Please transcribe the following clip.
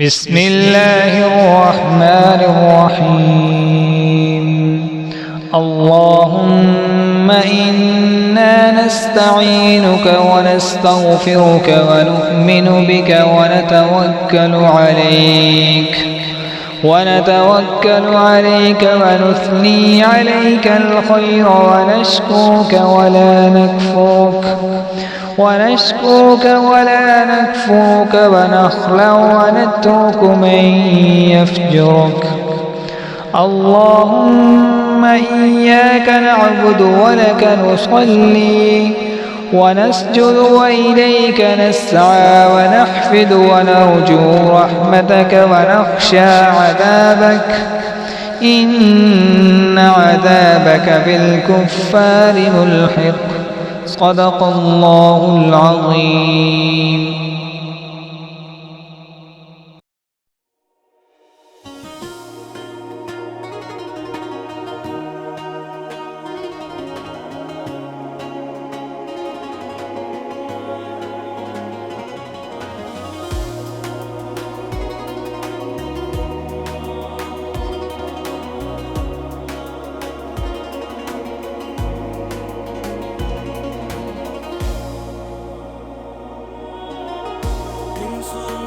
بسم الله الرحمن الرحيم. اللهم إنا نستعينك ونستغفرك ونؤمن بك ونتوكل عليك ونثني عليك الخير ونشكرك ولا نكفرك ونخلع ونترك من يفجرك. اللهم إياك نعبد ولك نصلي ونسجد وإليك نسعى ونحفد ونرجو رحمتك ونخشى عذابك إن عذابك بالكفار ملحق. صدق الله العظيم. صلاة